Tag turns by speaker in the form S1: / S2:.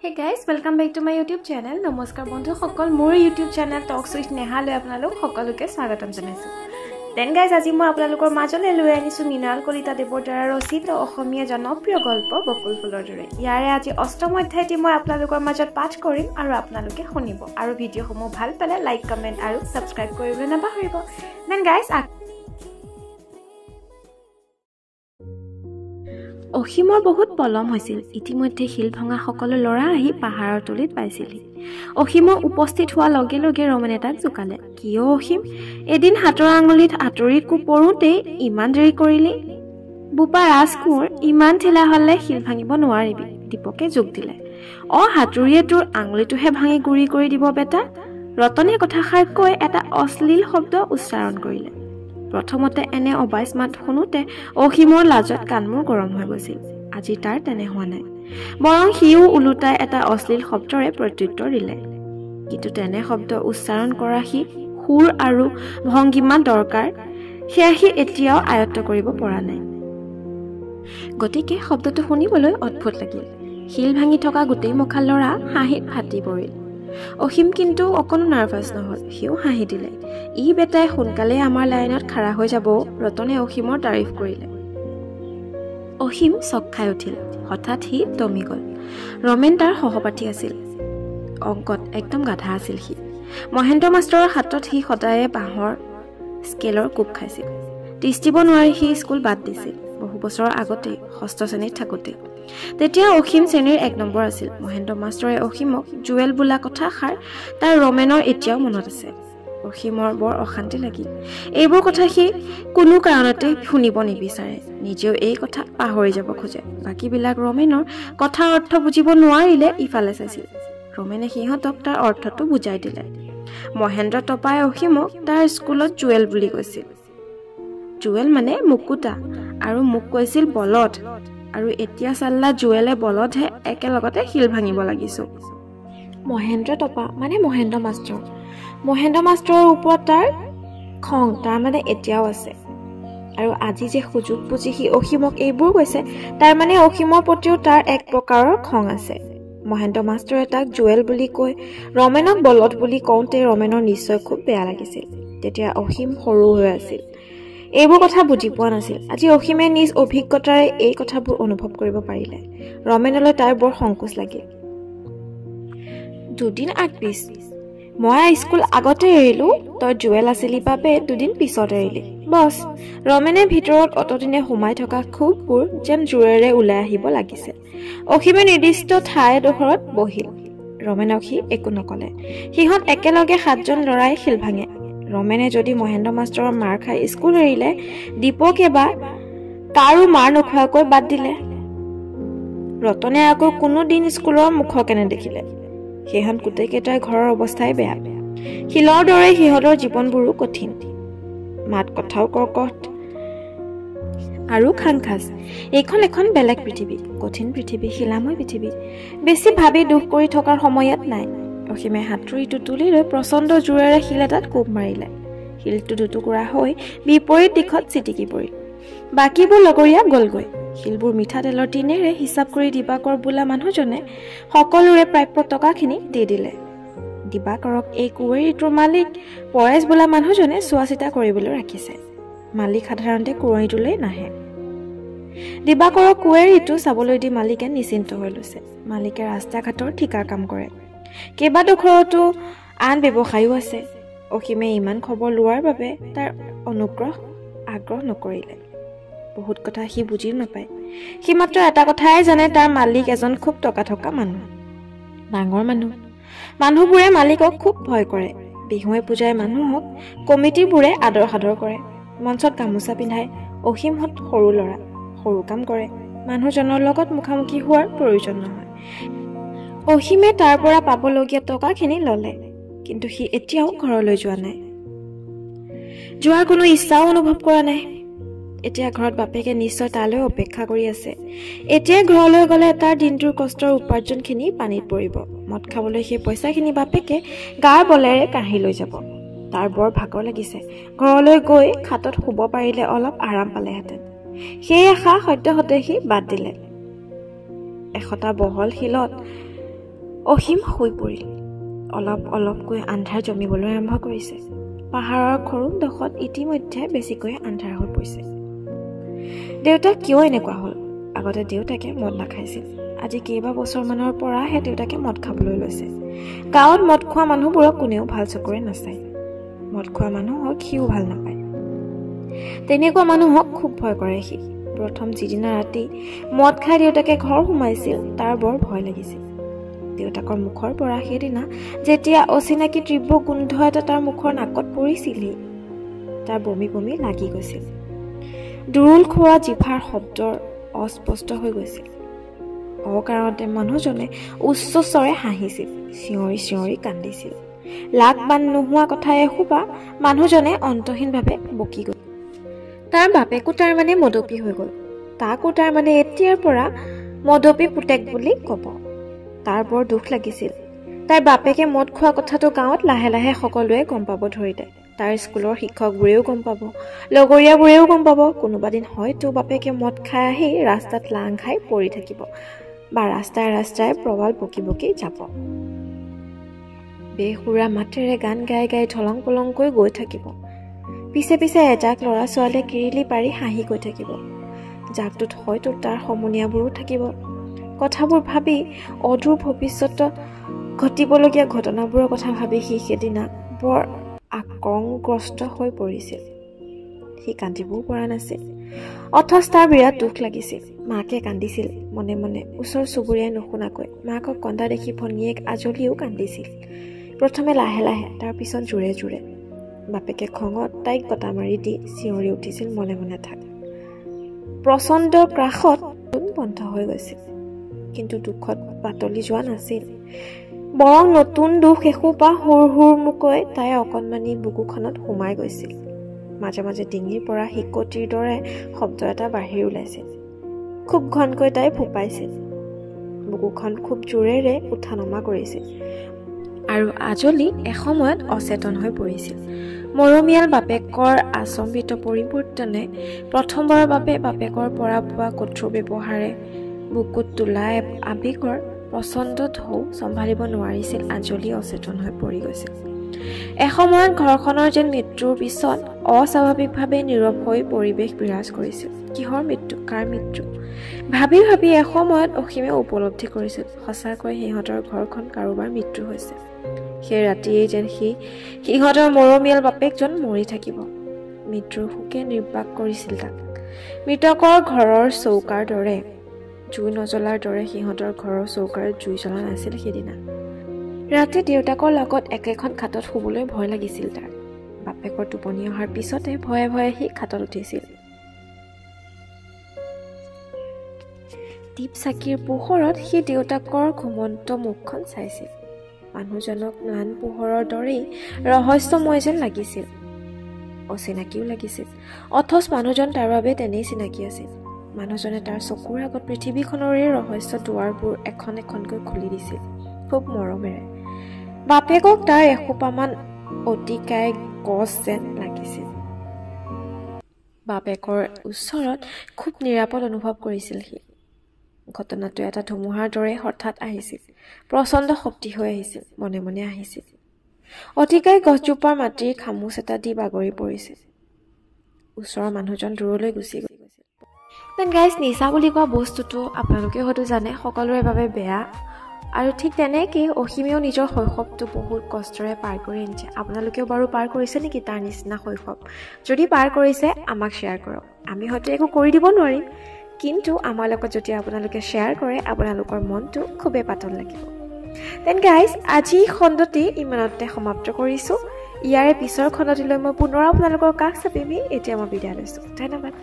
S1: Hey guys, welcome back to my YouTube channel. Namaskar bondhu সকল মোৰ YouTube channel Talks with Neha লৈ আপোনালোক সকলোকে স্বাগতম জনাইছো। Then guys, আজি মই আপোনালোকৰ মাজলৈ লৈ আনিছো মৃণাল কলিতা দেৱৰ দ্বাৰা ৰচিত অসমীয়া জনপ্ৰিয় গল্প বকুল ফুলৰ দৰে। ইয়াৰে আজি অষ্টম অধ্যায়টি মই আপোনালোকৰ মাজত পাঠ কৰিম আৰু আপোনালোকে শুনিব। আৰু ভিডিঅ'সমূহ ভাল পালে লাইক, কমেন্ট আৰু সাবস্ক্ৰাইব কৰিবলৈ নাপাহৰিব। Then guys, অসীমৰ বহুত পলম হৈছিল। ইতিমধ্যে শিল ভঙা সকলো ল'ৰা আহি পাহাৰৰ তলিত পাইছিলহি। অসীমৰ উপস্থিত হোৱাৰ লগে লগে ৰমেনে তাক জোকালে। কিয় অসীম, এদিন হাতৰ আঙুলিত আঁতৰি কোপৰোতেই ইমান দেৰি কৰিলি? বোপা ৰাজকোঁৱৰ, ইমান ঠেলা হ'লে শিল ভাঙিব নোৱাৰিবি, দীপকে যোগ দিলে। হাতুৰিয়ে তোৰ আঙুলিটোহে ভাঙি গুৰি কৰি দিব বেটা। ৰতনে কথাষাৰ কৈ এটা অশ্লীল শব্দ উচ্চাৰণ কৰিলে। প্ৰথমতে এনে অবাইচ মাত শুনোতে অসীমৰ লাজত কাণমূৰ গৰম হৈ গৈছিল। আজি তাৰ তেনে হোৱা নাই, বৰং সিও ওলোটাই এটা অশ্লীল শব্দৰে প্ৰত্যুত্তৰ দিলে। কিন্তু তেনে শব্দ উচ্চাৰণ কৰা সি সুৰ আৰু ভংগীমা দৰকাৰ, সেয়া সি এতিয়াও আয়ত্ত কৰিব পৰা নাই। গতিকে শব্দটো শুনিবলৈ অদ্ভুত লাগিল। শিল ভাঙি থকা গোটেই মুখা ল'ৰা হাঁহিত ফাটি পৰিল। অসীম কিন্তু অকণো নাৰ্ভাছ নহল, সিও হাঁহি দিলে। ই বেটাই সোনকালে আমাৰ লাইনত খাৰা হৈ যাব, ৰতনে অসীমৰ তাৰিফ কৰিলে। অসীম চক খাই উঠিল। হঠাৎ সি দমি গল। ৰমেন তাৰ সহপাঠী আছিল। অংকত একদম গাধা আছিল সি। মহেন্দ্ৰ মাষ্টৰৰ হাতত সি সদায়ে বাঁহৰ স্কেলৰ কোব খাইছিল। টিচ দিব নোৱাৰি সি স্কুল বাদ দিছিল। বহু বছৰৰ আগতে ষষ্ঠ শ্ৰেণীত থাকোঁতে। তেতিয়া অসীম শ্ৰেণীৰ 1 নম্বৰ আছিল। মহেন্দ্ৰ মাষ্টৰে অসীমক জুৱেল বোলা কথাষাৰ তাৰ ৰমেনৰ এতিয়াও মনত আছে। অসীমৰ বৰ অশান্তি লাগিল। এইবোৰ কথা সি কোনো কাৰণতে শুনিব নিবিচাৰে। নিজেও এই কথা পাহৰি যাব খোজে। বাকীবিলাক ৰমেনৰ কথাৰ অৰ্থ বুজিব নোৱাৰিলে ইফালে চাইছিল। ৰমেনে সিহঁতক তাৰ অৰ্থটো বুজাই দিলে। মহেন্দ্ৰ টপাই অসীমক তাৰ স্কুলত জুৱেল বুলি কৈছিল। জুৱেল মানে মুকুতা, আৰু মোক কৈছিল বলদ। আৰু এতিয়া চাল্লা জুৱেলে বলদহে একেলগতে শিল ভাঙিব লাগিছো। মহেন্দ্ৰ টপা মানে মহেন্দ্ৰ মাষ্টৰ। মহেন্দ্ৰ মাষ্টৰৰ ওপৰত তাৰ খং তাৰ মানে এতিয়াও আছে। আৰু আজি যে সুযোগ বুজি সি অসীমক এইবোৰ কৈছে, তাৰ মানে অসীমৰ প্ৰতিও তাৰ এক প্ৰকাৰৰ খং আছে। মহেন্দ্ৰ মাষ্টৰে তাক জুৱেল বুলি কৈ ৰমেনক বলদ বুলি কওঁতে ৰমেনৰ নিশ্চয় খুব বেয়া লাগিছিল। তেতিয়া অসীম সৰু হৈ আছিল, এইবোৰ কথা বুজি পোৱা নাছিল। আজি অসীমে নিজ অভিজ্ঞতাৰে এই কথাবোৰ অনুভৱ কৰিব পাৰিলে। ৰমেনলৈ তাৰ বৰ সংকোচ লাগিল। দুদিন আগপিছ, মই স্কুল আগতে এৰিলো, তই জুৱেল আছিলি বাবে দুদিন পিছত এৰিলি। বছ, ৰমেনে ভিতৰত অতদিনে সোমাই থকা ক্ষোভবোৰ যেন জোৰেৰে ওলাই আহিব লাগিছে। অসীমে নিৰ্দিষ্ট ঠাইডোখৰত বহিল। ৰমেনক সি একো নকলে। সিহঁত একেলগে 7জন ল'ৰাই শিল ভাঙে। ৰমেনে যদি মহেন্দ্ৰ মাষ্টৰৰ মাৰ খাই স্কুল এৰিলে, দীপকে বা কাৰো মাৰ নোখোৱাকৈ বাদ দিলে। ৰতনে আকৌ কোনো দিন স্কুলৰ মুখকে নেদেখিলে। সিহঁত গোটেইকেইটাৰ ঘৰৰ অৱস্থাই বেয়া। শিলৰ দৰে সিহঁতৰ জীৱনবোৰো কঠিন। মাত কথাও কৰ্কট আৰু খাংখাজ। এইখন এখন বেলেগ পৃথিৱী, কঠিন পৃথিৱী, শিলাময় পৃথিৱী। বেছি ভাবি দুখ কৰি থকাৰ সময়ত নাই। অসীমে হাতুৰিটো তুলি লৈ প্ৰচণ্ড জোৰেৰে শিল এটাত কোব মাৰিলে। শিলটো দুটুকুৰা হৈ বিপৰীত দিশত চিটিকি পৰিল। বাকীবোৰ লগৰীয়া গলগৈ। শিলবোৰ মিঠাতেলৰ টিনেৰে হিচাপ কৰি দিবাকৰ বোলা মানুহজনে সকলোৰে প্ৰাপ্য টকাখিনি দি দিলে। দিবাকৰক এই কুঁৱৰীটোৰ মালিক পৰেশ বোলা মানুহজনে চোৱা চিতা কৰিবলৈ ৰাখিছে। মালিক সাধাৰণতে কুঁৱৰীটোলৈ নাহে। দিবাকৰক কুঁৱৰীটো চাবলৈ দি মালিকে নিশ্চিন্ত হৈ লৈছে। মালিকে ৰাস্তা ঘাটৰ ঠিকাৰ কাম কৰে। কেইবাডোখৰতো আন ব্যৱসায়ো আছে। অসীমে ইমান খবৰ লোৱাৰ বাবে তাৰ আগ্ৰহ নকৰিলে। বহুত কথা সি বুজিও নাপায়। সি মাত্ৰ এটা কথাই জানে, তাৰ মালিক এজন খুব টকা থকা মানুহ, ডাঙৰ মানুহ। মানুহবোৰে মালিকক খুব ভয় কৰে। বিহুৱে পূজাই মানুহক কমিটিবোৰে আদৰ সাদৰ কৰে। মঞ্চত গামোচা পিন্ধাই। অসীমহঁত সৰু ল'ৰা, সৰু কাম কৰে। মানুহজনৰ লগত মুখামুখি হোৱাৰ প্ৰয়োজন নহয়। অসীমে তাৰ পৰা পাবলগীয়া টকাখিনি ললে, কিন্তু সি এতিয়াও ঘৰলৈ যোৱা নাই। যোৱাৰ কোনো ইচ্ছাও অনুভৱ কৰা নাই। এতিয়া ঘৰত বাপেকে নিশ্চয় তালৈ অপেক্ষা কৰি আছে। এতিয়া ঘৰলৈ গলে তাৰ দিনটোৰ কষ্টৰ উপাৰ্জনখিনি পানীত পৰিব। মদ খাবলৈ সেই পইচাখিনি বাপেকে গাৰ বলেৰে কাঢ়ি লৈ যাব। তাৰ বৰ ভাগৰ লাগিছে। ঘৰলৈ গৈ খাটত শুব পাৰিলে অলপ আৰাম পালেহেঁতেন। সেই আশা সদ্যহতে সি বাদ দিলে। এশটা বহল শিলত অসীম শুই পৰিল। অলপ অলপকৈ আন্ধাৰ জমিবলৈ আৰম্ভ কৰিছে। পাহাৰৰ খৰুং ডোখৰত ইতিমধ্যে বেছিকৈ আন্ধাৰ হৈ পৰিছে। দেউতা কিয় এনেকুৱা হ'ল? আগতে দেউতাকে মদ নাখাইছিল। আজি কেইবা বছৰমানৰ পৰাহে দেউতাকে মদ খাবলৈ লৈছে। গাঁৱত মদ খোৱা মানুহবোৰক কোনেও ভাল চকুৰে নাচায়। মদ খোৱা মানুহক সিও ভাল নাপায়। তেনেকুৱা মানুহক খুব ভয় কৰে সি। প্ৰথম যিদিনা ৰাতি মদ খাই দেউতাকে ঘৰ সোমাইছিল তাৰ বৰ ভয় লাগিছিল। দেউতাকৰ মুখৰ পৰা সেইদিনা যেতিয়া অচিনাকি তীব্ৰ গোন্ধ এটা তাৰ মুখৰ নাকত পৰিছিলহি, তাৰ বমি বমি লাগি গৈছিল। দুৰুল খোৱা জিভাৰ শব্দৰ অস্পষ্ট হৈ গৈছিল। অকাৰণতে মানুহজনে উচ্চ স্বৰে হাঁহিছিল, চিঞৰি চিঞৰি কান্দিছিল। লাগ বান নোহোৱা কথা এসোপা মানুহজনে অন্তহীনভাৱে বকি গ'ল। তাৰ বাপেকো তাৰমানে মদপী হৈ গ'ল। তাকো তাৰমানে এতিয়াৰ পৰা মদপী পুতেক বুলি ক'ব। তাৰ বৰ দুখ লাগিছিল। তাৰ বাপেকে মদ খোৱা কথাটো গাঁৱত লাহে লাহে সকলোৱে গম পাব ধৰিলে। তাৰ স্কুলৰ শিক্ষকবোৰেও গম পাব, লগৰীয়াবোৰেও গম পাব। কোনোবা দিন হয়তো বাপেকে মদ খাই আহি ৰাস্তাত লাং খাই পৰি থাকিব বা ৰাস্তাই ৰাস্তাই প্ৰবাল বকি বকি যাব। বেসুৰা মাতেৰে গান গাই গাই ঢলং পলংকৈ গৈ থাকিব। পিছে পিছে এজাক ল'ৰা ছোৱালীয়ে কিৰিলি পাৰি হাঁহি গৈ থাকিব। জাকটোত হয়তো তাৰ সমনীয়াবোৰো থাকিব। কথাবোৰ ভাবি অদূৰ ভৱিষ্যত ঘটিবলগীয়া ঘটনাবোৰৰ কথা ভাবি সি সেইদিনা বৰ আক্ৰংগ্ৰস্ত হৈ পৰিছিল। সি কান্দিবও পৰা নাছিল, অথচ তাৰ বিৰাট দুখ লাগিছিল। মাকে কান্দিছিল মনে মনে, ওচৰ চুবুৰীয়াই নুশুনাকৈ। মাকক কন্দা দেখি ভনীয়েক আজলিও কান্দিছিল। প্ৰথমে লাহে লাহে, তাৰ পিছত জোৰে জোৰে। বাপেকে খঙত তাইক গতা মাৰি দি চিঞৰি উঠিছিল, মনে মনে থাক। প্ৰচণ্ড ক্ৰাসত বন্ধ হৈ গৈছিল, কিন্তু দুখত পাতলি যোৱা নাছিল। বৰং নতুন দুখ এসোপা হুৰ হুৰমুকৈ তাই অকণমানি বুকুখনত সোমাই গৈছিল। মাজে মাজে ডিঙিৰ পৰা শিকটিৰ দৰে শব্দ এটা বাহিৰ ওলাইছিল। খুব ঘনকৈ তাই ফোপাইছিল। বুকুখন খুব জোৰেৰে উঠা নমা কৰিছিল। আৰু আজলি এসময়ত অচেতন হৈ পৰিছিল। মৰমীয়াল বাপেকৰ আচম্বিত পৰিৱৰ্তনে প্ৰথমবাৰৰ বাবে বাপেকৰ পৰা পোৱা কঠোৰ ব্যৱহাৰে বুকুত তোলা আৱেগৰ প্ৰচণ্ড ঢৌ চম্ভালিব নোৱাৰিছিল। আজলি অচেতন হৈ পৰি গৈছিল। এসময়ত ঘৰখনৰ যেন মৃত্যুৰ পিছত অস্বাভাৱিকভাৱে নীৰৱ হৈ পৰিৱেশ বিৰাজ কৰিছিল। কিহৰ মৃত্যু, কাৰ মৃত্যু ভাবি ভাবি এসময়ত অসীমে উপলব্ধি কৰিছিল, সঁচাকৈ সিহঁতৰ ঘৰখন কাৰোবাৰ মৃত্যু হৈছে। সেই ৰাতিয়েই যেন সিহঁতৰ মৰমীয়াল বাপেকজন মৰি থাকিব। মৃত্যুৰ শোকে নিৰ্বাক কৰিছিল তাক। মৃতকৰ ঘৰৰ চৌকাৰ দৰে, জুই নজ্বলাৰ দৰে সিহঁতৰ ঘৰৰ চৌকাৰ জুই জ্বলা নাছিল সেইদিনা। ৰাতি দেউতাকৰ লগত একেখন খাটত শুবলৈ ভয় লাগিছিল তাৰ। বাপেকৰ টোপনি অহাৰ পিছতে ভয়ে ভয়ে সি খাটত উঠিছিল। দীপ চাকিৰ পোহৰত সি দেউতাকৰ ঘুমন্ত মুখখন চাইছিল। মানুহজনক ম্লান পোহৰৰ দৰেই ৰহস্যময় যেন লাগিছিল, অচিনাকিও লাগিছিল। অথচ মানুহজন তাৰ বাবে তেনেই চিনাকি আছিল। মানুহজনে তাৰ চকুৰ আগত পৃথিৱীখনৰে ৰহস্য দুৱাৰবোৰ এখন এখনকৈ খুলি দিছিল, খুব মৰমেৰে। বাপেকক তাৰ এসোপামান অতিকায় গছ যেন লাগিছিল। বাপেকৰ ওচৰত খুব নিৰাপদ অনুভৱ কৰিছিল সি। ঘটনাটো এটা ধুমুহাৰ দৰে হঠাৎ আহিছিল, প্ৰচণ্ড শক্তি হৈ আহিছিল, মনে মনে আহিছিল। অতিকায় গছজোপাৰ মাটিৰ খামুচ এটা দি বাগৰি পৰিছিল। ওচৰৰ মানুহজন দূৰলৈ গুচি গৈছিল। দেন গাইজ, নিচা বুলি কোৱা বস্তুটো আপোনালোকে হয়তো জানে সকলোৰে বাবে বেয়া। আৰু ঠিক তেনেকেই অসীমেও নিজৰ শৈশৱটো বহুত কষ্টৰে পাৰ কৰি আনিছে। আপোনালোকেও বাৰু পাৰ কৰিছে নেকি তাৰ নিচিনা শৈশৱ? যদি পাৰ কৰিছে আমাক শ্বেয়াৰ কৰক। আমি হয়তো একো কৰি দিব নোৱাৰিম, কিন্তু আমাৰ লগত যদি আপোনালোকে শ্বেয়াৰ কৰে আপোনালোকৰ মনটো খুবেই পাতল লাগিব। দেন গাইজ, আজি খণ্ডটি ইমানতে সমাপ্ত কৰিছোঁ। ইয়াৰে পিছৰ খণ্ডটিলৈ মই পুনৰ আপোনালোকৰ কাষ চাপিমেই। এতিয়া মই বিদায় লৈছোঁ। ধন্যবাদ।